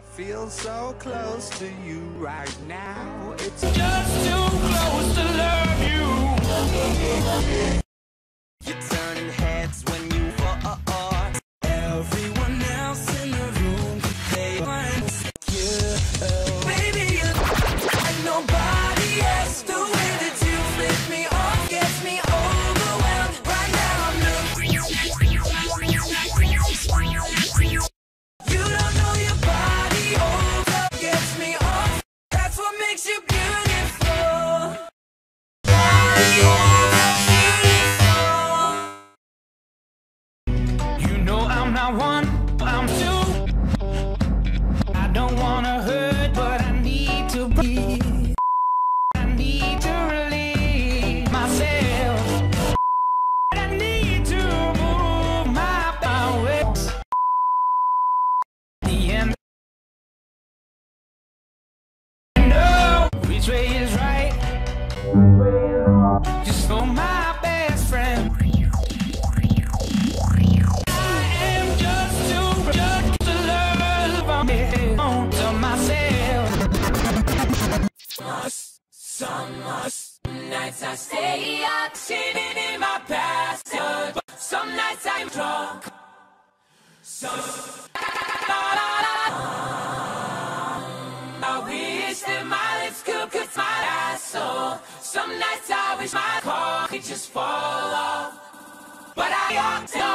I feel so close to you right now. It's just too close to love you. You're turning heads when you fall. Everyone else in the room, they are insecure. Baby, like nobody else. The way that you flip me off gets me overwhelmed. Right now I'm looking. You don't know your body over gets me off. That's what makes you beautiful. You know I'm not one, I'm two. I don't wanna hurt, but I need to breathe. I need to relieve myself. I need to move my ways. The end. No, which way is right? Just for my best friend. Some nights I stay up, sitting in my past. Some nights I'm drunk. I wish that my lips could cut my ass. So some nights I wish my car could just fall off. But I ought to.